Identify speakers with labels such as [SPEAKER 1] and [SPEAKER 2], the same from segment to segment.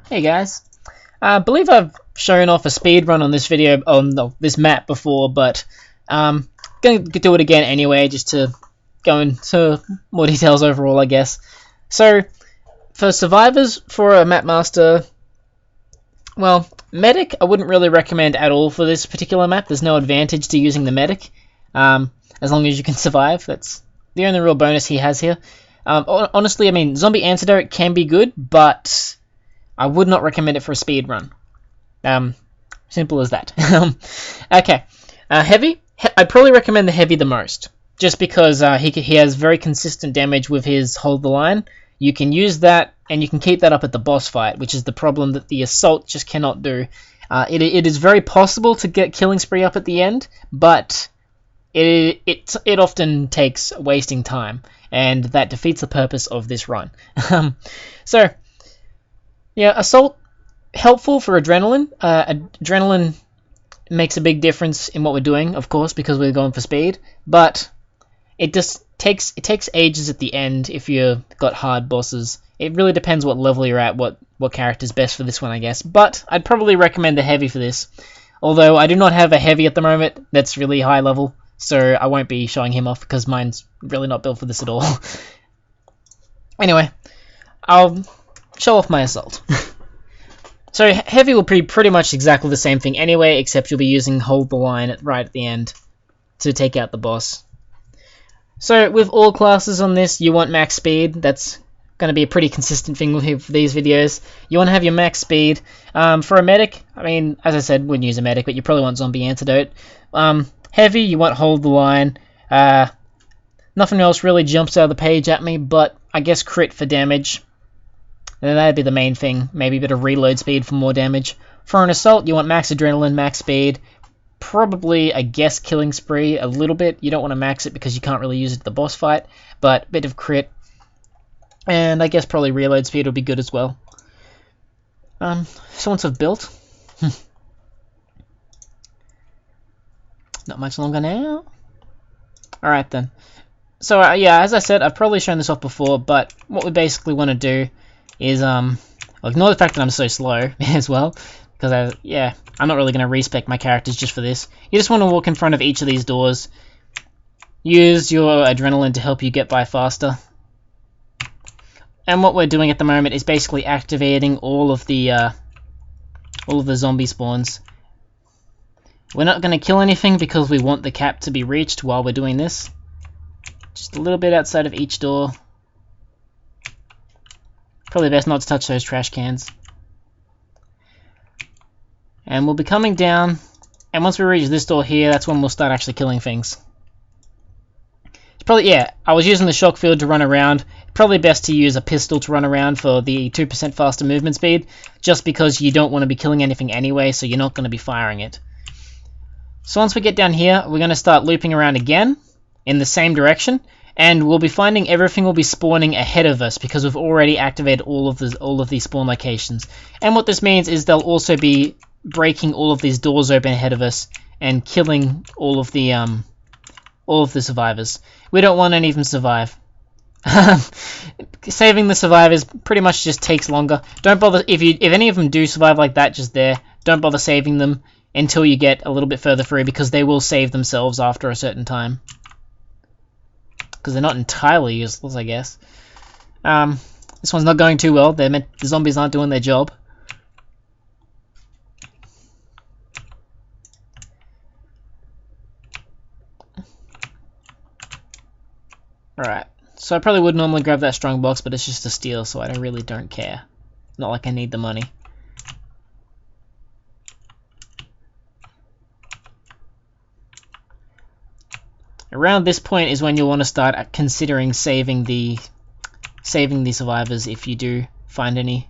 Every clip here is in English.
[SPEAKER 1] Hey guys, I believe I've shown off a speed run on this video on this map before, but going to do it again anyway, just to go into more details overall, I guess. So for survivors, for a map master, well, medic I wouldn't really recommend at all for this particular map. There's no advantage to using the medic, as long as you can survive. That's the only real bonus he has here. Honestly, I mean, zombie antidote can be good, but I would not recommend it for a speed run. Simple as that. Okay, heavy. I'd probably recommend the heavy the most, just because he has very consistent damage with his hold the line. You can use that, and you can keep that up at the boss fight, which is the problem that the assault just cannot do. It is very possible to get killing spree up at the end, but it often takes wasting time, and that defeats the purpose of this run. So. Yeah, assault, helpful for adrenaline. Adrenaline makes a big difference in what we're doing, of course, because we're going for speed. But it just takes ages at the end if you've got hard bosses. It really depends what level you're at, what character's best for this one, I guess. But I'd probably recommend the heavy for this. Although I do not have a heavy at the moment that's really high level, so I won't be showing him off because mine's really not built for this at all. Anyway, I'll show off my assault. So heavy will be pretty much exactly the same thing anyway, except you'll be using hold the line right at the end to take out the boss. So with all classes on this, you want max speed. That's going to be a pretty consistent thing with these videos. You want to have your max speed. For a medic, I mean, as I said, wouldn't use a medic, but you probably want zombie antidote. Heavy, you want hold the line. Nothing else really jumps out of the page at me, but I guess crit for damage. And that'd be the main thing. Maybe a bit of reload speed for more damage. For an assault, you want max adrenaline, max speed. Probably, I guess, killing spree a little bit. You don't want to max it because you can't really use it at the boss fight. But a bit of crit. And I guess probably reload speed would be good as well. So once I've built. Not much longer now. Alright then. So yeah, as I said, I've probably shown this off before. But what we basically want to do is ignore the fact that I'm so slow as well, because I'm not really going to respec my characters just for this. You just want to walk in front of each of these doors, use your adrenaline to help you get by faster, and what we're doing at the moment is basically activating all of the zombie spawns. We're not going to kill anything because we want the cap to be reached while we're doing this. Just a little bit outside of each door. Probably best not to touch those trash cans. And we'll be coming down, and once we reach this door here, that's when we'll start actually killing things. It's probably, yeah, I was using the shock field to run around. Probably best to use a pistol to run around for the 2% faster movement speed, just because you don't want to be killing anything anyway, so you're not going to be firing it. So once we get down here, we're going to start looping around again in the same direction. And we'll be finding everything will be spawning ahead of us because we've already activated all of these spawn locations. And what this means is they'll also be breaking all of these doors open ahead of us and killing all of the survivors. We don't want any of them to survive. Saving the survivors pretty much just takes longer. Don't bother if any of them do survive like that just there. Don't bother saving them until you get a little bit further through because they will save themselves after a certain time. Because they're not entirely useless, I guess. This one's not going too well. The zombies aren't doing their job. Alright, so I probably would normally grab that strong box, but it's just a steal, so I really don't care. Not like I need the money. Around this point is when you'll want to start considering saving the survivors if you do find any.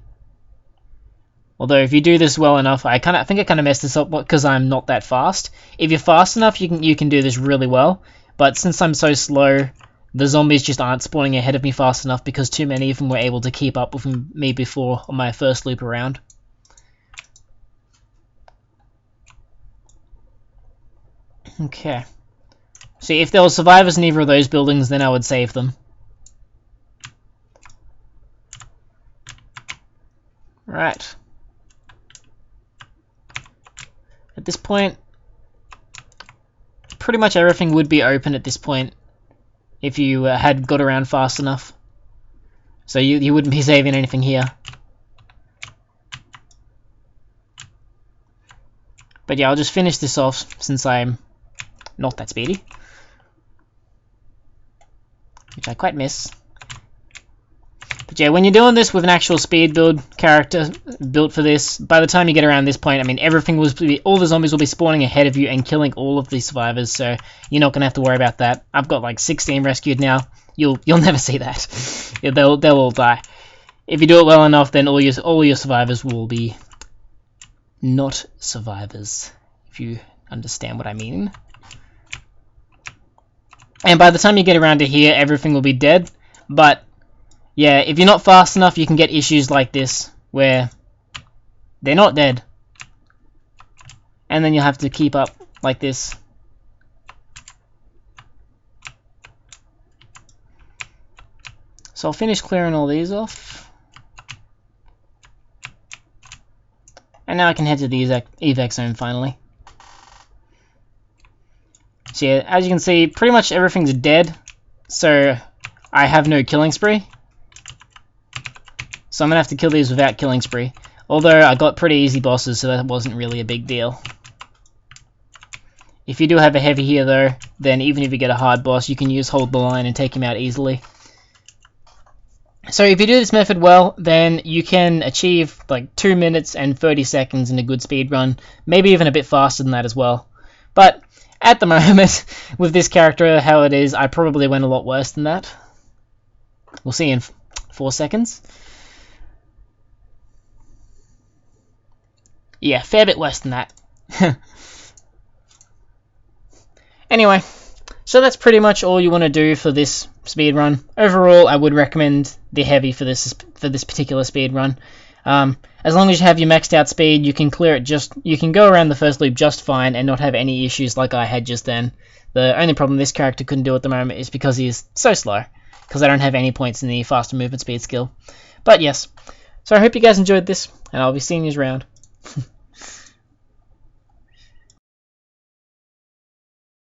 [SPEAKER 1] Although if you do this well enough, I think I kind of messed this up because I'm not that fast. If you're fast enough, you can do this really well. But since I'm so slow, the zombies just aren't spawning ahead of me fast enough because too many of them were able to keep up with me before on my first loop around. Okay. See, if there were survivors in either of those buildings, then I would save them. Right. this point, pretty much everything would be open at this point if you had got around fast enough. So you wouldn't be saving anything here. But yeah, I'll just finish this off since I'm not that speedy, which I quite miss. But yeah, when you're doing this with an actual speed build character built for this, by the time you get around this point, I mean, all the zombies will be spawning ahead of you and killing all of the survivors, so you're not gonna have to worry about that. I've got like 16 rescued now. You'll never see that. Yeah, they'll all die. If you do it well enough, then all your survivors will be not survivors, if you understand what I mean. And by the time you get around to here, everything will be dead. But yeah, if you're not fast enough, you can get issues like this, where they're not dead. And then you'll have to keep up like this. So I'll finish clearing all these off. And now I can head to the evac zone finally. So yeah, as you can see, pretty much everything's dead. So I have no killing spree. So I'm going to have to kill these without killing spree. Although I got pretty easy bosses, so that wasn't really a big deal. If you do have a heavy here though, then even if you get a hard boss, you can use hold the line and take him out easily. So if you do this method well, then you can achieve like 2 minutes and 30 seconds in a good speed run, maybe even a bit faster than that as well. But at the moment, with this character how it is, I probably went a lot worse than that. We'll see in 4 seconds. Yeah, fair bit worse than that. Anyway, so that's pretty much all you want to do for this speed run. Overall, I would recommend the heavy for this particular speed run. As long as you have your maxed out speed, you can clear it you can go around the first loop just fine and not have any issues like I had just then. The only problem this character couldn't do at the moment is because he is so slow, because I don't have any points in the faster movement speed skill. But yes, so I hope you guys enjoyed this, and I'll be seeing you around.